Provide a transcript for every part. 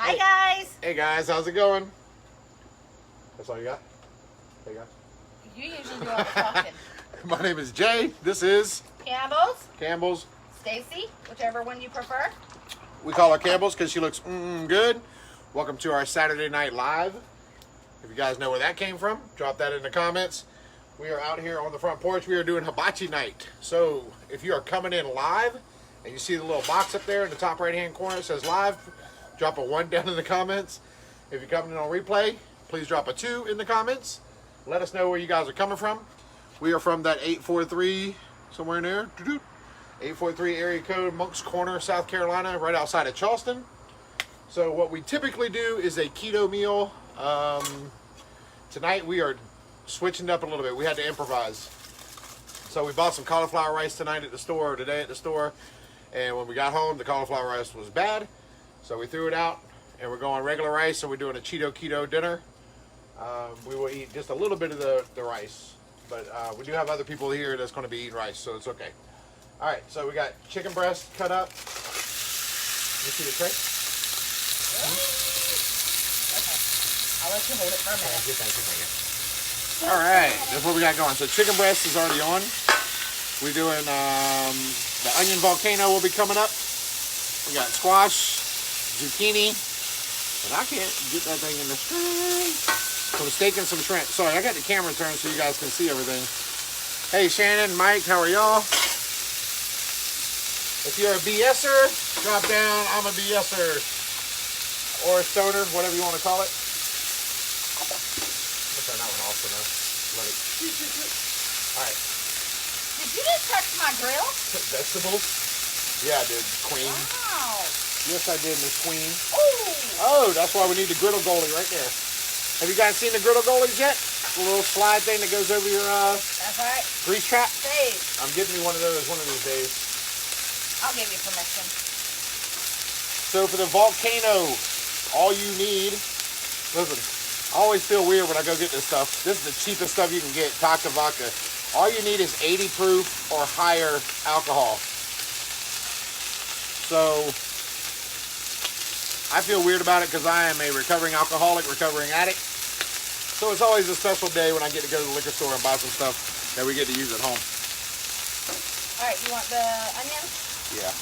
Hi guys. Hey guys, how's it going? That's all you got? Hey guys. You usually do all the talking. My name is Jay. This is Campbell's, Stacy, whichever one you prefer. We call her Campbell's because she looks good. Welcome to our Saturday Night Live. If you guys know where that came from, drop that in the comments. We are out here on the front porch. We are doing Habachi Night. So if you are coming in live and you see the little box up there in the top right hand corner that says live, drop a 1 down in the comments. If you're coming in on replay, please drop a 2 in the comments. Let us know where you guys are coming from. We are from that 843, somewhere in there. 843 area code, Moncks Corner, South Carolina, right outside of Charleston. So what we typically do is a keto meal. Tonight we are switching it up a little bit. We had to improvise. So we bought some cauliflower rice today at the store. And when we got home, the cauliflower rice was bad. So we threw it out and we're going regular rice. So we're doing a keto dinner. We will eat just a little bit of the rice. But we do have other people here that's going to be eating rice, so it's okay. All right, so we got chicken breast cut up. Let me see the tray. Okay. I'll let you hold it for a minute. Thank you. All right, that's what we got going. So chicken breast is already on. We're doing the onion volcano will be coming up. We got squash, zucchini, but I can't get that thing in the string. Some steak and some shrimp. Sorry, I got the camera turned so you guys can see everything. Hey, Shannon, Mike, how are y'all? If you're a BSer, drop down, I'm a BSer. Or a stoner, whatever you want to call it. I'm going to turn that one off for now. Let it. Alright. Did you just touch my grill? Vegetables? Yeah, I did. Queen. Wow. Yes, I did, Miss Queen. Ooh. Oh, that's why we need the griddle goalie right there. Have you guys seen the griddle goalies yet? The little slide thing that goes over your That's right. grease trap? Dave. I'm getting me one of those one of these days. I'll give you permission. So for the volcano, all you need, listen, I always feel weird when I go get this stuff. This is the cheapest stuff you can get, Taka Vodka. All you need is 80 proof or higher alcohol. So I feel weird about it because I am a recovering alcoholic, recovering addict. So it's always a special day when I get to go to the liquor store and buy some stuff that we get to use at home. All right, you want the onions? Yeah.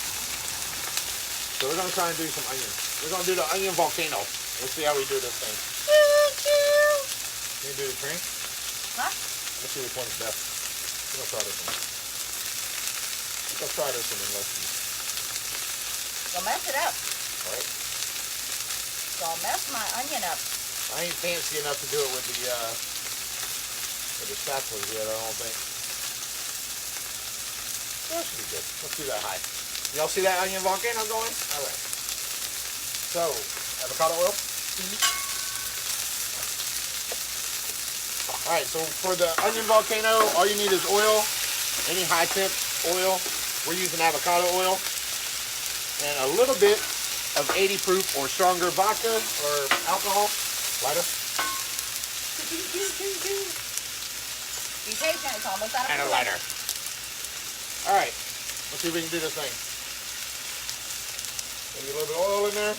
So we're going to try and do some onions. We're going to do the onion volcano. Let's see how we do this thing. Can you do the train? Huh? Let's see which one's best. We're going to try this one. Let's try this one and let's see. Don't mess it up. All right. Don't mess my onion up. I ain't fancy enough to do it with the spatulas yet, I don't think. That should be good. Let's do that high. Y'all see that onion volcano going? All right. So, avocado oil. All right, so for the onion volcano, all you need is oil, any high temp oil. We're using avocado oil and a little bit of 80 proof or stronger vodka or alcohol. Lighter. Be patient, it's almost out of And a lighter. All right, let's see if we can do this thing. Maybe a little bit of oil in there.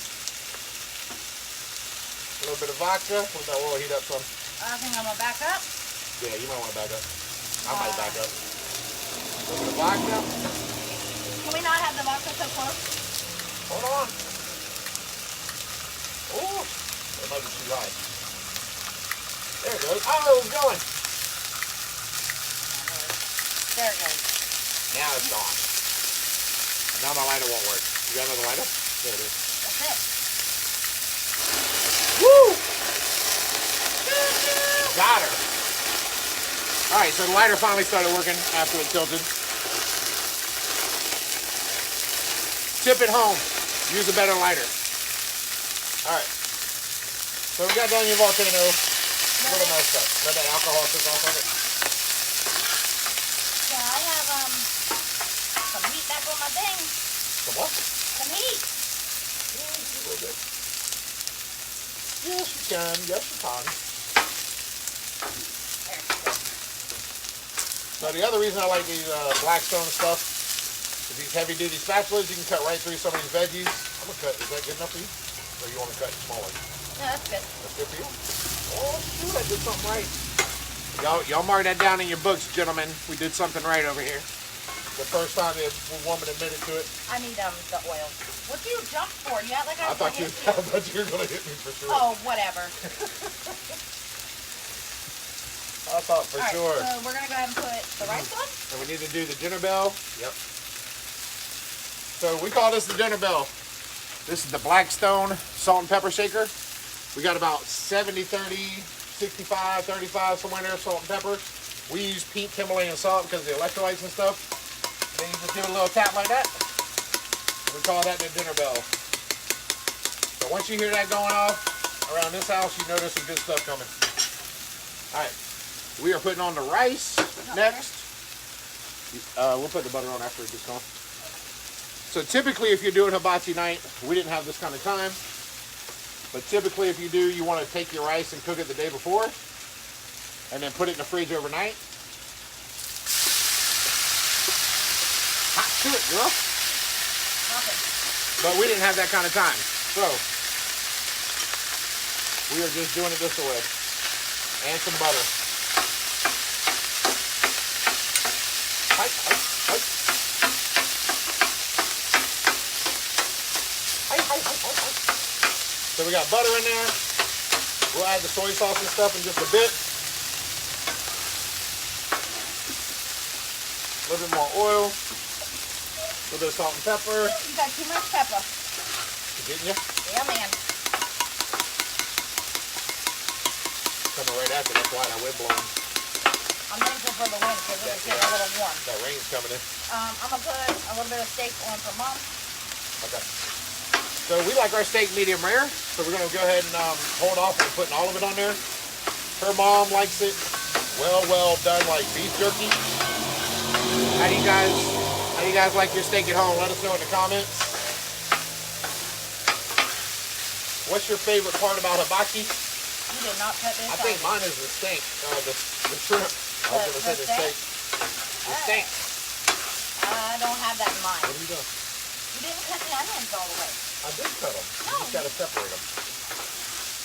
A little bit of vodka. Let that oil heat up some. I think I'm gonna back up. Yeah, you might want to back up. I might back up. A little bit of vodka. Can we not have the vodka so close? Hold on. Oh, that might be too high. There it goes. Oh, it's going. There it goes. Now it's gone. Now my lighter won't work. You got another lighter? There it is. That's it. Woo! Got her. Alright, so the lighter finally started working after it tilted. Tip at home. Use a better lighter. Alright. So we got the onion volcano. A little messed up. Let that alcohol cook off of it. Yeah, I have some heat back on my thing. Some what? Some heat. Yeah, a little bit. Yes, you can. Yes, you can. So the other reason I like these Blackstone stuff is these heavy-duty spatulas. You can cut right through some of these veggies. I'm gonna cut. Is that good enough for you? Or you want to cut smaller? No, that's good. That's good for you? Oh, shoot, I did something right. Y'all mark that down in your books, gentlemen. We did something right over here. The first time a woman admitted to it. I need the oil. What do you jump for? You act like I thought you were going to hit me for sure. Oh, whatever. I thought for sure. So we're going to go ahead and put the rice on. And we need to do the dinner bell. Yep. So we call this the dinner bell. This is the Blackstone salt and pepper shaker. We got about 70, 30, 65, 35, somewhere in there, salt and pepper. We use pink Himalayan salt because of the electrolytes and stuff. Then you just give it a little tap like that. We call that the dinner bell. So once you hear that going off around this house, you know there's some good stuff coming. All right, we are putting on the rice next. We'll put the butter on after it gets gone. So typically if you're doing hibachi night, we didn't have this kind of time. But typically if you do, you want to take your rice and cook it the day before. And then put it in the fridge overnight. Hot to it, girl. Nothing. But we didn't have that kind of time. So, we are just doing it this way. And some butter. Hi. So we got butter in there. We'll add the soy sauce and stuff in just a bit. A little bit more oil. A little bit of salt and pepper. You got too much pepper. You getting you? Yeah, man. Coming right after, that's why that wind blowing. I'm thankful for the wind because it's getting a little warm. That rain's coming in. I'm going to put a little bit of steak on for Mom. Okay. So we like our steak medium rare, so we're going to go ahead and hold off on putting all of it on there. Her mom likes it well done, like beef jerky. How do you guys like your steak at home? Let us know in the comments. What's your favorite part about hibachi? You did not cut this. I think mine is the steak, the shrimp. I was going to say the steak. The steak. I don't have that in mind. What are you doing? You didn't cut the onions all the way. I did cut them. You just got to separate them.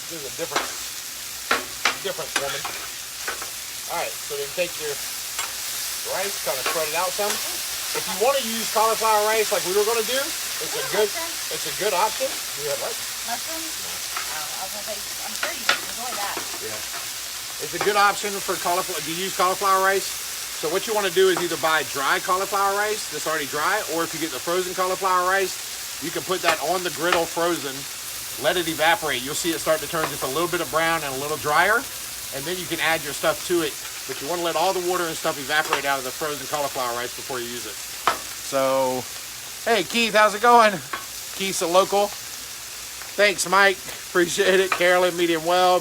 There's a difference, woman. All right, so then take your rice, kind of spread it out some. If you want to use cauliflower rice like we were going to do, it's a good option. You have what? Mushrooms? No. I was going to say, I'm sure you would enjoy that. Yeah. It's a good option for cauliflower. Do you use cauliflower rice? So what you want to do is either buy dry cauliflower rice that's already dry, or if you get the frozen cauliflower rice, you can put that on the griddle frozen, let it evaporate. You'll see it start to turn just a little bit of brown and a little drier, and then you can add your stuff to it. But you want to let all the water and stuff evaporate out of the frozen cauliflower rice before you use it. So, hey Keith, how's it going? Keith's a local. Thanks, Mike. Appreciate it. Carolyn, medium well.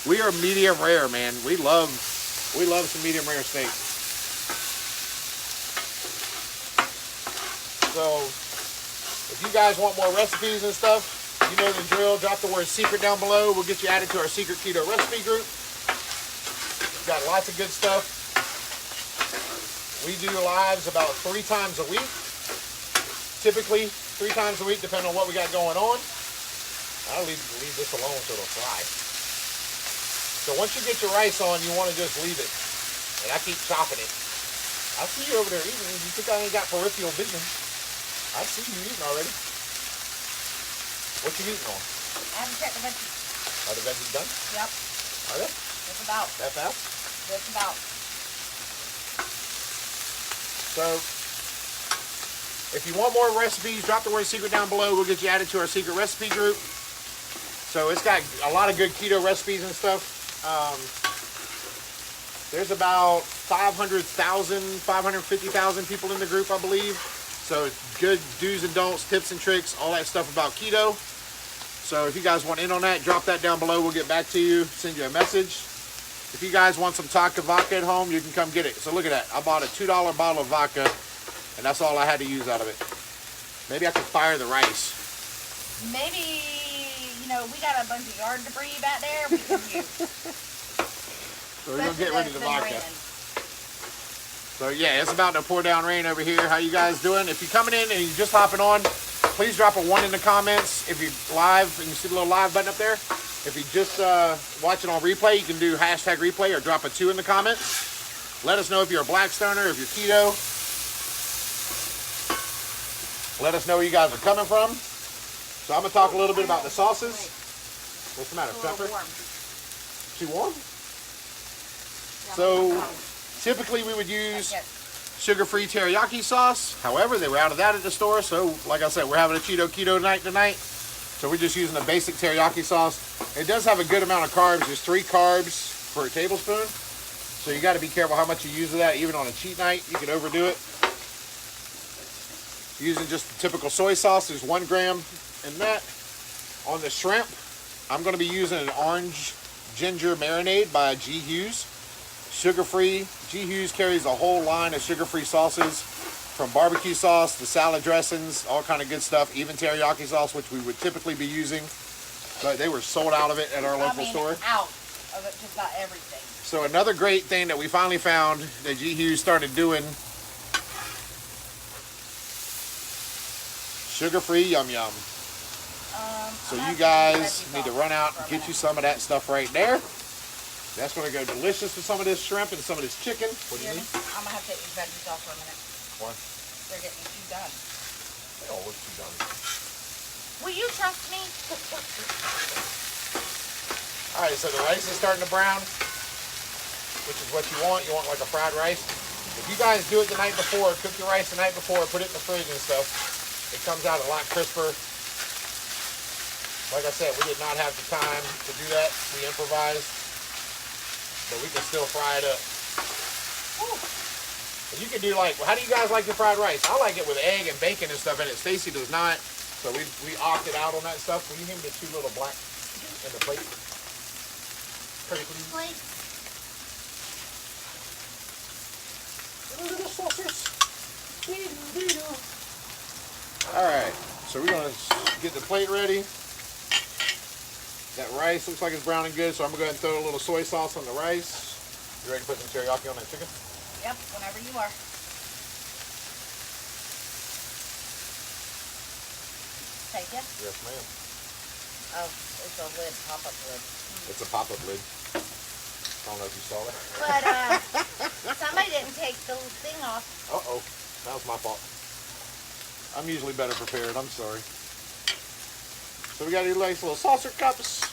We are medium rare, man. We love some medium rare steak. So, if you guys want more recipes and stuff, you know the drill. Drop the word secret down below. We'll get you added to our secret keto recipe group. We've got lots of good stuff. We do lives about 3 times a week. Typically 3 times a week, depending on what we got going on. I'll leave this alone so it'll fry. So once you get your rice on, you want to just leave it. And I keep chopping it. I see you over there eating. You think I ain't got peripheral vision? I see you eating already. What you eating on? I haven't checked the veggies. Are the veggies done? Yep. Are they? Just about. That fast? Just about. So, if you want more recipes, drop the word secret down below. We'll get you added to our secret recipe group. So it's got a lot of good keto recipes and stuff. There's about 500,000, 550,000 people in the group, I believe. So it's good do's and don'ts, tips and tricks, all that stuff about keto. So if you guys want in on that, drop that down below. We'll get back to you, send you a message. If you guys want some vodka at home, you can come get it. So look at that. I bought a $2 bottle of vodka, and that's all I had to use out of it. Maybe I could fire the rice. Maybe, you know, we got a bunch of yard debris back there we can use. So we're going to get rid of the vodka. So yeah, it's about to pour down rain over here. How you guys doing? If you're coming in and you're just hopping on, please drop a 1 in the comments if you're live and you see the little live button up there. If you just watching on replay, you can do hashtag replay or drop a 2 in the comments. Let us know if you're a black stoner, if you're keto. Let us know where you guys are coming from. So I'm gonna talk a little bit about the sauces. What's the matter, Pepper? Too warm? So typically we would use sugar-free teriyaki sauce. However, they were out of that at the store. So like I said, we're having a keto night tonight. So we're just using a basic teriyaki sauce. It does have a good amount of carbs. There's 3 carbs per tablespoon. So you got to be careful how much you use of that. Even on a cheat night, you can overdo it. Using just the typical soy sauce, there's 1 gram in that. On the shrimp, I'm going to be using an orange ginger marinade by G. Hughes. Sugar-free. G. Hughes carries a whole line of sugar-free sauces, from barbecue sauce to salad dressings, all kind of good stuff, even teriyaki sauce, which we would typically be using. But they were sold out of it at our local store. Out of it, just about everything. So another great thing that we finally found that G. Hughes started doing, sugar-free Yum Yum. So you guys need to run out and get you some of that stuff right there. That's going to go delicious with some of this shrimp and some of this chicken. What do you need? I'm going to have to take these veggies off for a minute. Why? They're getting too done. They all look too done. Will you trust me? Alright, so the rice is starting to brown, which is what you want. You want like a fried rice. If you guys do it the night before, cook your rice the night before, put it in the fridge and stuff, it comes out a lot crisper. Like I said, we did not have the time to do that. We improvised. But we can still fry it up. And you can do like, how do you guys like your fried rice? I like it with egg and bacon and stuff in it. Stacy does not. So we opted out on that stuff. Will you give me the 2 little black in the plate? Pretty please. Plate. Little saucers. Alright, so we're going to get the plate ready. That rice looks like it's browning good, so I'm going to go ahead and throw a little soy sauce on the rice. You ready to put some teriyaki on that chicken? Yep, whenever you are. Take it? Yes, ma'am. Oh, it's a lid, pop-up lid. It's a pop-up lid. I don't know if you saw that. But somebody didn't take the thing off. Uh-oh. That was my fault. I'm usually better prepared. I'm sorry. So we got these nice little saucer cups.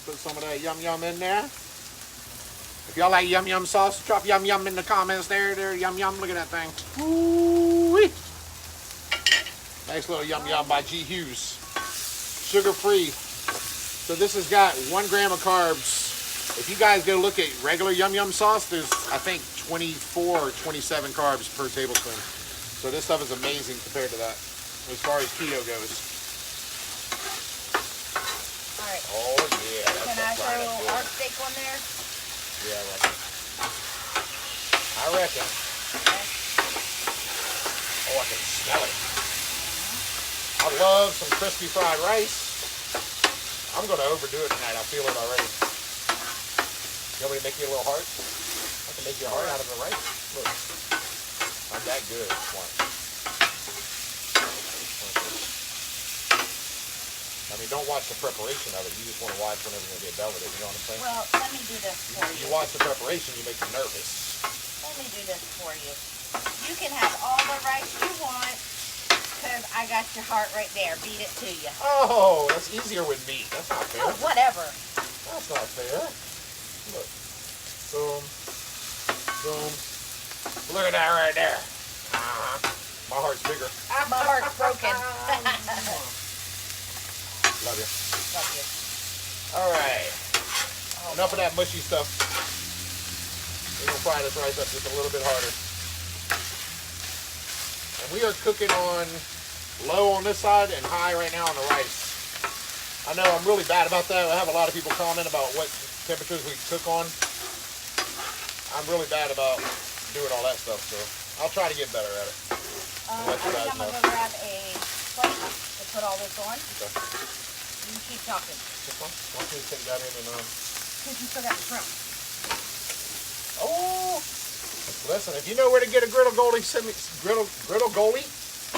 Put some of that Yum Yum in there. If y'all like Yum Yum sauce, drop Yum Yum in the comments there. There, Yum Yum. Look at that thing. Ooh-wee. Nice little Yum Yum by G. Hughes. Sugar-free. So this has got 1 gram of carbs. If you guys go look at regular Yum Yum sauce, there's, I think, 24 or 27 carbs per tablespoon. So this stuff is amazing compared to that, as far as keto goes. All right. Oh yeah. Can I throw our steak on there? Yeah, I reckon. Okay. Oh, I can smell it. I love some crispy fried rice. I'm going to overdo it tonight. I feel it already. You want me to make you a little heart? I can make you a heart out of the rice. Look. Not that good. Watch. I mean, don't watch the preparation of it. You just want to watch whenever you get done with it. You know what I'm saying? Well, let me do this for you. You watch the preparation, you make you nervous. Let me do this for you. You can have all the rice you want, because I got your heart right there. Beat it to you. Oh, that's easier with meat. That's not fair. Oh, whatever. That's not fair. Look. Boom. Boom. Look at that right there. My heart's bigger. My heart's broken. Love you. Love you. All right. Enough of that mushy stuff. We're going to fry this rice up just a little bit harder. And we are cooking on low on this side and high right now on the rice. I know I'm really bad about that. I have a lot of people comment about what temperatures we cook on. I'm really bad about doing all that stuff, so I'll try to get better at it. I think I'm going to go grab a plate to put all this on. Okay. You keep talking. Why don't you take that in and Because you still got the shrimp. oh, Listen, if you know where to get a griddle goalie, send me griddle goalie.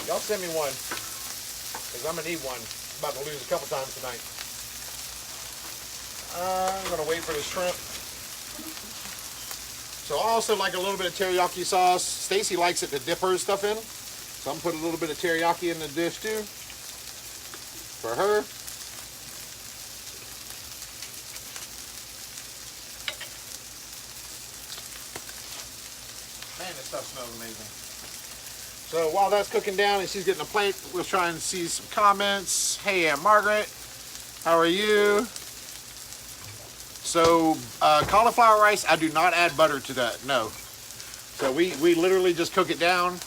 Y'all send me one, cause I'm gonna need one. I'm about to lose a couple times tonight. I'm gonna wait for the shrimp. So I also like a little bit of teriyaki sauce. Stacy likes it to dip her stuff in, so I'm gonna put a little bit of teriyaki in the dish too for her. Man, this stuff smells amazing. So while that's cooking down and she's getting a plate, we'll try and see some comments. Hey, Aunt Margaret, how are you? So cauliflower rice, I do not add butter to that, no. So we literally just cook it down,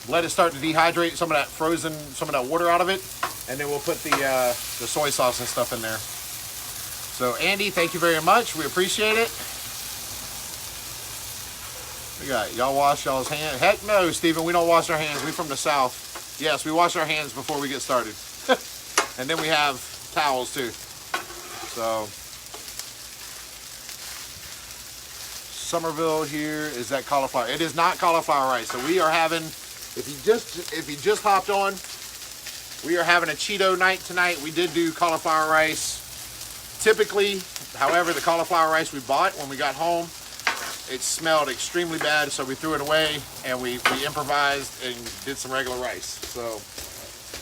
let it start to dehydrate some of that water out of it, and then we'll put the soy sauce and stuff in there. So Andy, thank you very much. We appreciate it. We got y'all wash y'all's hands. Heck no, Stephen, we don't wash our hands. We from the South. Yes, we wash our hands before we get started. And then we have towels too. So Somerville here is that cauliflower. It is not cauliflower rice. So we are having, if you just hopped on, we are having a Cheeto night tonight. We did do cauliflower rice. Typically, however, the cauliflower rice we bought when we got home, it smelled extremely bad, so we threw it away and we improvised and did some regular rice. So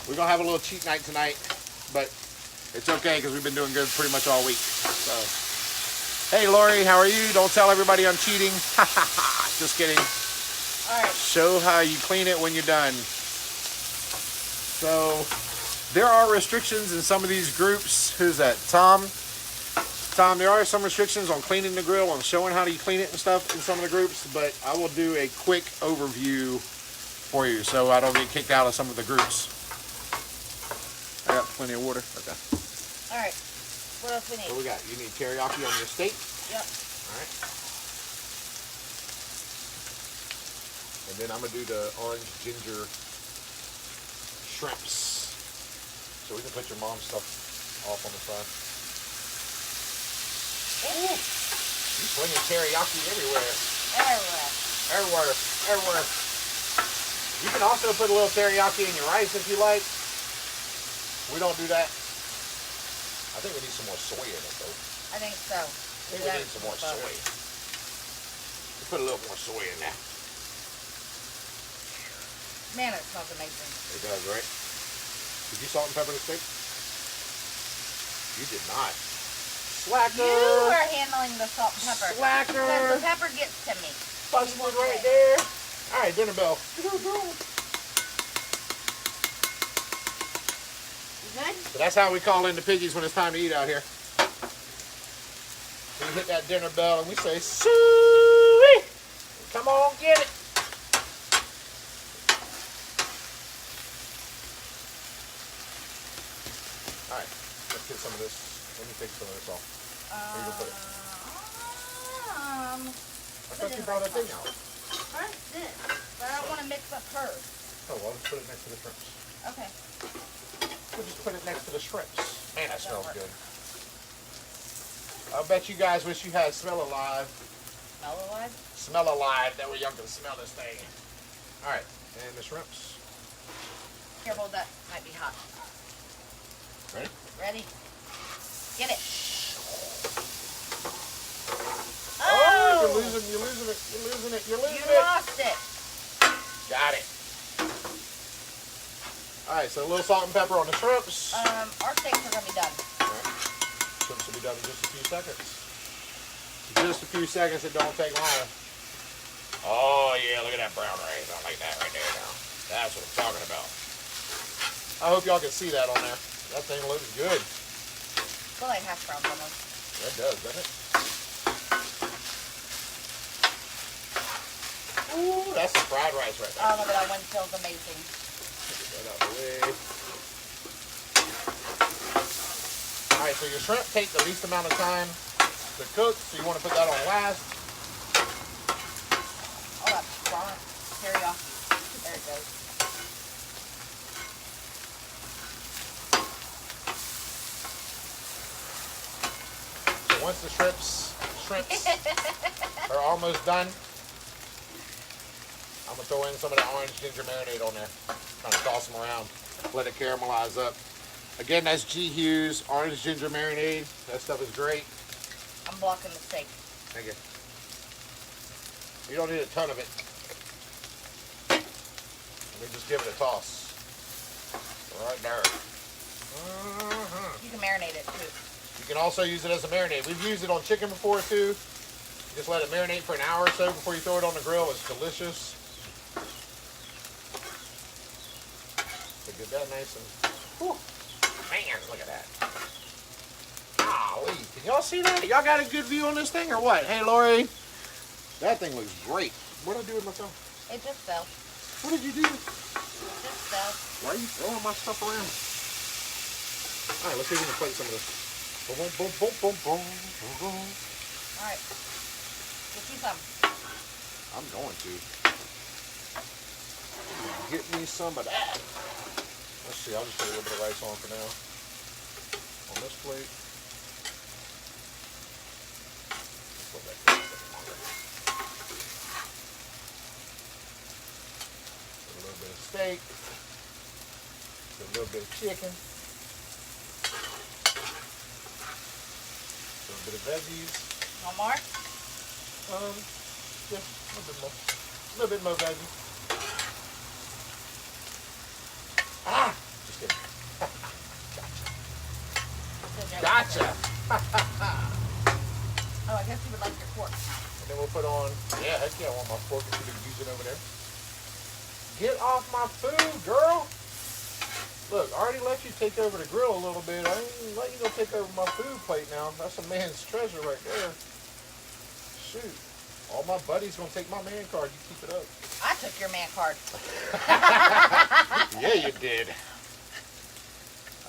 we're gonna have a little cheat night tonight, but it's okay because we've been doing good pretty much all week. So, hey Lori, how are you? Don't tell everybody I'm cheating. Just kidding. All right. Show how you clean it when you're done. So there are restrictions in some of these groups. Who's that? Tom, there are some restrictions on cleaning the grill and showing how do you clean it and stuff in some of the groups, but I will do a quick overview for you so I don't get kicked out of some of the groups. I got plenty of water. Okay. All right. What else we need? What we got? You need teriyaki on your steak. Yep. All right. And then I'm gonna do the orange ginger shrimps. So we can put your mom's stuff off on the side. Ooh, you slinging teriyaki everywhere. Everywhere. You can also put a little teriyaki in your rice if you like. We don't do that. I think we need some more soy in it though. I think so. We need some more soy. We put a little more soy in there. Man, it smells amazing. It does, right? Did you salt and pepper the steak? You did not. Slacker. You are handling the salt and pepper. Slacker. Because the pepper gets to me. Busted right there. All right, dinner bell. You good? So that's how we call in the piggies when it's time to eat out here. We hit that dinner bell and we say, "Suey, come on, get it." All right, let's get some of this. Let me take some of this off. Where you gonna put it? I thought you brought that thing out. I did, but I don't want to mix up hers. Oh, well, let's put it next to the shrimps. Okay. We'll just put it next to the shrimps. Man, that smells good. I bet you guys wish you had Smell Alive. Smell alive? Smell Alive. That way y'all can smell this thing. All right, and the shrimps. Here, hold that. Might be hot. Ready? Ready? Get it. Oh, you're losing it. You lost it. Got it. All right, so a little salt and pepper on the shrimps. Our steaks are gonna be done. All right. Shrimps will be done in just a few seconds. Just a few seconds. It don't take long. Oh yeah, look at that brown rice. I like that right there now. That's what I'm talking about. I hope y'all can see that on there. That thing looks good. I feel like hash browns almost. That does, doesn't it? Ooh, that's the fried rice right there. Oh, look at that one. Feels amazing. Get that out of the way. Alright, so your shrimp take the least amount of time to cook, so you want to put that on last. Oh, that's fine. Teriyaki. There it goes. So once the shrimps are almost done, I'm gonna throw in some of that orange ginger marinade on there. Kind of toss them around, let it caramelize up. Again, that's G. Hughes orange ginger marinade. That stuff is great. I'm blocking the steak. Thank you. You don't need a ton of it. Let me just give it a toss. Right there. You can marinate it too. You can also use it as a marinade. We've used it on chicken before too. Just let it marinate for an hour or so before you throw it on the grill. It's delicious. So get that nice and, whew, man, look at that. Golly, can y'all see that? Y'all got a good view on this thing or what? Hey, Lori, that thing looks great. What did I do with myself? It just fell. What did you do? It just fell. Why are you throwing my stuff around? All right, let's see if we can plate some of this. Boom, boom, boom, boom, boom, boom, boom. All right. Get you some. I'm going to. Get me some of that. Let's see, I'll just put a little bit of rice on for now. On this plate. Put that there a second longer. Put a little bit of steak. Put a little bit of chicken. A little bit of veggies. One more? Yeah, a little bit more. A little bit more veggies. Ah! Just kidding. Gotcha. Oh, I guess you would like your fork. And then we'll put on, yeah, heck yeah, I want my fork if you can use it over there. Get off my food, girl. Look, I already let you take over the grill a little bit. I ain't let you go take over my food plate now. That's a man's treasure right there. Shoot. All my buddies gonna take my man card. You keep it up. I took your man card. Yeah, you did.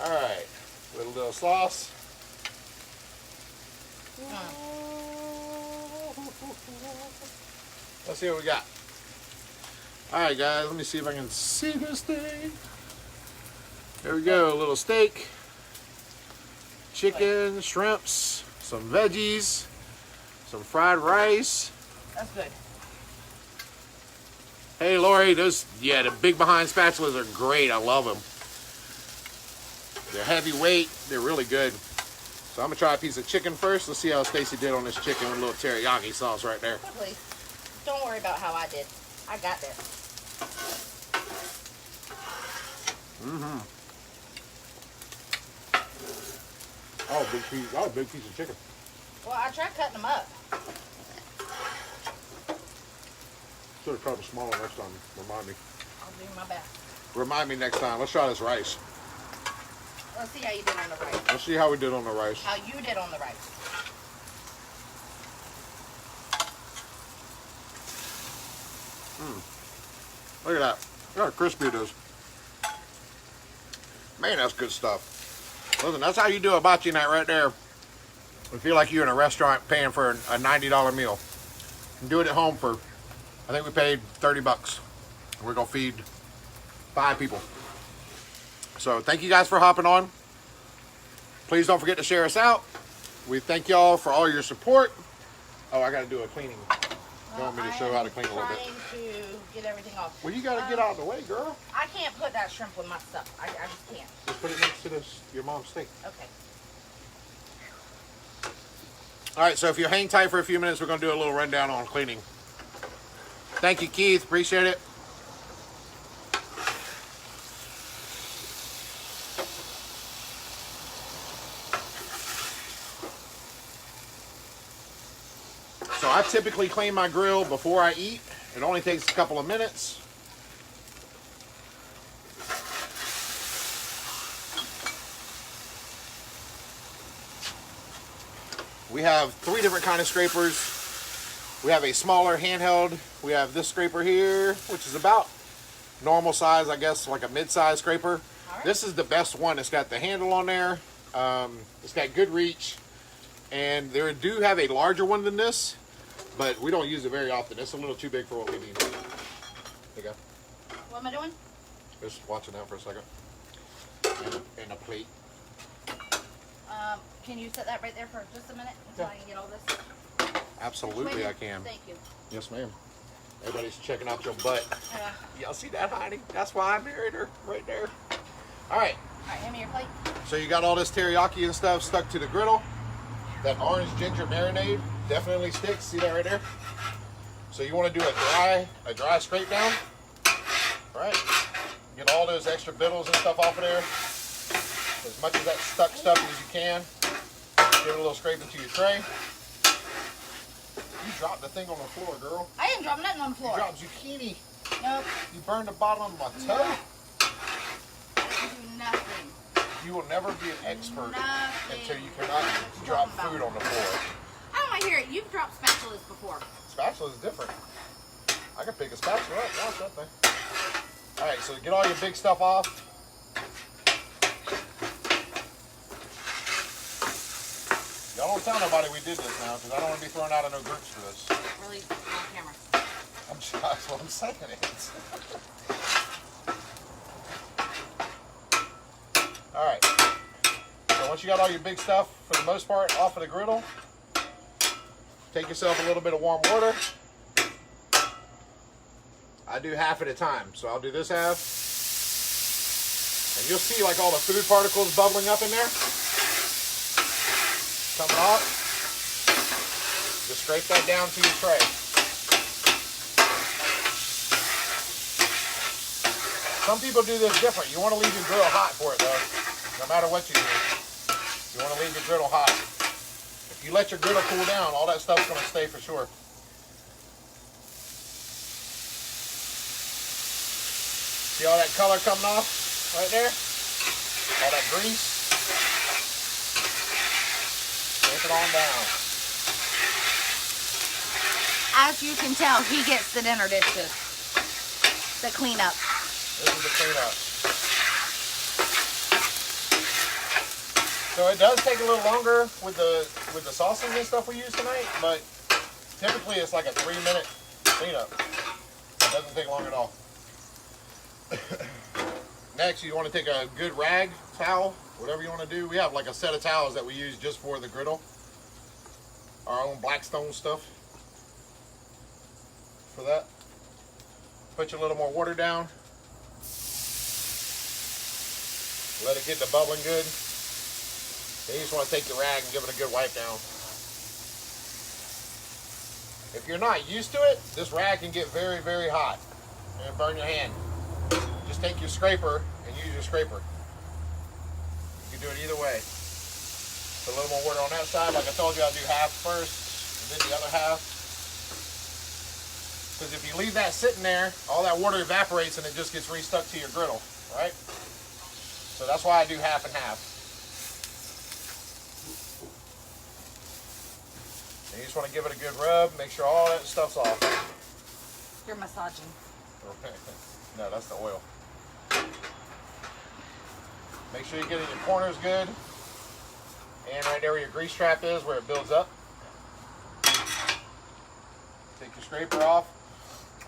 All right. With a little sauce. Let's see what we got. All right, guys. Let me see if I can see this thing. There we go. A little steak, chicken, shrimps, some veggies, some fried rice. That's good. Hey, Lori, those, yeah, the big behind spatulas are great. I love them. They're heavyweight. They're really good. So I'm going to try a piece of chicken first. Let's see how Stacy did on this chicken with a little teriyaki sauce right there. Please. Don't worry about how I did. I got this. Mm-hmm. Oh, big piece of chicken. Well, I tried cutting them up. Should have tried a smaller next time. Remind me. I'll do my best. Remind me next time. Let's try this rice. Let's see how you did on the rice. Let's see how we did on the rice. How you did on the rice. Look at that. Look how crispy it is. Man, that's good stuff. Listen, that's how you do a hibachi night right there. I feel like you're in a restaurant paying for a $90 meal. You can do it at home for, I think we paid 30 bucks. We're going to feed 5 people. So thank you guys for hopping on. Please don't forget to share us out. We thank y'all for all your support. Oh, I got to do a cleaning. You want me to show how to clean a little bit? I'm trying to get everything off. Well, you got to get out of the way, girl. I can't put that shrimp with my stuff. I just can't. Just put it next to your mom's steak. Okay. All right, so if you hang tight for a few minutes, we're going to do a little rundown on cleaning. Thank you, Keith. Appreciate it. So I typically clean my grill before I eat. It only takes a couple of minutes. We have 3 different kind of scrapers. We have a smaller handheld. We have this scraper here, which is about normal size, I guess, like a mid-size scraper. All right. This is the best one. It's got the handle on there. It's got good reach. And they do have a larger one than this, but we don't use it very often. It's a little too big for what we need. There you go. What am I doing? Just watching that for a second. And a plate. Can you set that right there for just a minute until I can get all this? Absolutely, I can. Thank you. Yes, ma'am. Everybody's checking out your butt. Y'all see that, honey? That's why I married her, right there. All right. All right, hand me your plate. So you got all this teriyaki and stuff stuck to the griddle. That orange ginger marinade definitely sticks. See that right there? So you want to do a dry scrape down. All right. Get all those extra bittles and stuff off of there. As much of that stuck stuff as you can. Give it a little scrape into your tray. You dropped the thing on the floor, girl. I didn't drop nothing on the floor. You dropped zucchini. Nope. You burned the bottom of my toe. I didn't do nothing. You will never be an expert Nothing. until you cannot drop food on the floor. I don't want to hear it. You've dropped spatulas before. Spatula is different. I can pick a spatula up. Watch that thing. All right, so get all your big stuff off. Y'all don't tell nobody we did this now, because I don't want to be thrown out of no groups for this. Really, on camera. That's what I'm saying. All right. So once you got all your big stuff, for the most part, off of the griddle, take yourself a little bit of warm water. I do half at a time, so I'll do this half. And you'll see like all the food particles bubbling up in there. Coming off. Just scrape that down to your tray. Some people do this different. You want to leave your griddle hot for it though, no matter what you do. You want to leave your griddle hot. If you let your griddle cool down, all that stuff's going to stay for sure. See all that color coming off right there? All that grease. Take it on down. As you can tell, he gets the dinner dishes. The cleanup. This is the cleanup. So it does take a little longer with the sauces and stuff we use tonight, but typically it's like a 3-minute cleanup. It doesn't take long at all. Next, you want to take a good rag, towel, whatever you want to do. We have like a set of towels that we use just for the griddle. Our own Blackstone stuff for that. Put you a little more water down. Let it get the bubbling good. Then you just want to take your rag and give it a good wipe down. If you're not used to it, this rag can get very, very hot and burn your hand. Just take your scraper and use your scraper. You can do it either way. Put a little more water on that side. Like I told you, I'll do half first and then the other half. Because if you leave that sitting there, all that water evaporates and it just gets restuck to your griddle, right? So that's why I do half and half. And you just want to give it a good rub, make sure all that stuff's off. You're massaging. No, that's the oil. Make sure you get in your corners good. And right there where your grease trap is, where it builds up. Take your scraper off.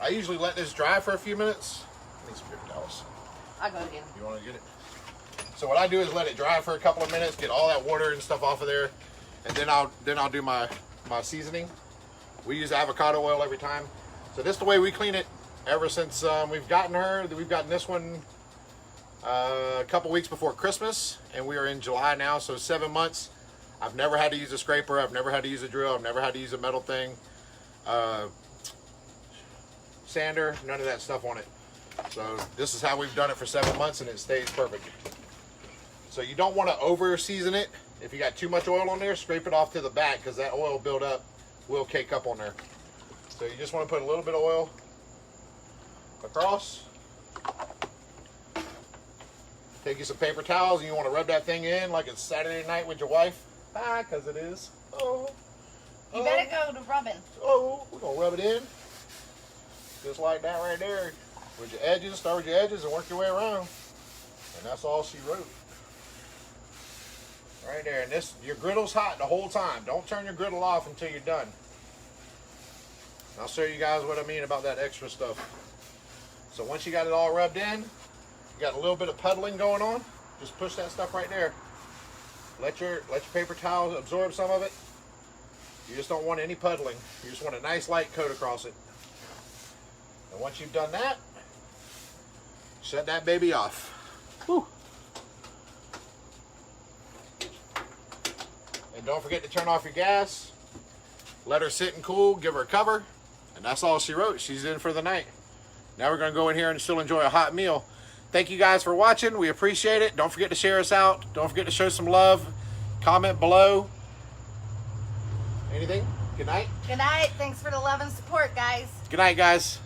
I usually let this dry for a few minutes. I need some paper towels. I'll go again. You want to get it? So what I do is let it dry for a couple of minutes, get all that water and stuff off of there, and then I'll do my seasoning. We use avocado oil every time. So this is the way we clean it ever since we've gotten her. We've gotten this one a couple weeks before Christmas, and we are in July now, so 7 months. I've never had to use a scraper. I've never had to use a drill. I've never had to use a metal thing. Sander, none of that stuff on it. So this is how we've done it for 7 months, and it stays perfect. So you don't want to over season it. If you got too much oil on there, scrape it off to the back, because that oil buildup will cake up on there. So you just want to put a little bit of oil across. Take you some paper towels, and you want to rub that thing in like it's Saturday night with your wife. Because it is. Oh. You better go to rubbing. Oh, we're going to rub it in. Just like that right there. With your edges, start with your edges and work your way around. And that's all she wrote. Right there. And this, your griddle's hot the whole time. Don't turn your griddle off until you're done. I'll show you guys what I mean about that extra stuff. So once you got it all rubbed in, you got a little bit of puddling going on, just push that stuff right there. Let your paper towel absorb some of it. You just don't want any puddling. You just want a nice light coat across it. And once you've done that, shut that baby off. Whew. And don't forget to turn off your gas. Let her sit and cool, give her a cover, and that's all she wrote. She's in for the night. Now we're gonna go in here and still enjoy a hot meal. Thank you guys for watching. We appreciate it. Don't forget to share us out. Don't forget to show some love. Comment below. Anything? Good night. Good night. Thanks for the love and support, guys. Good night, guys.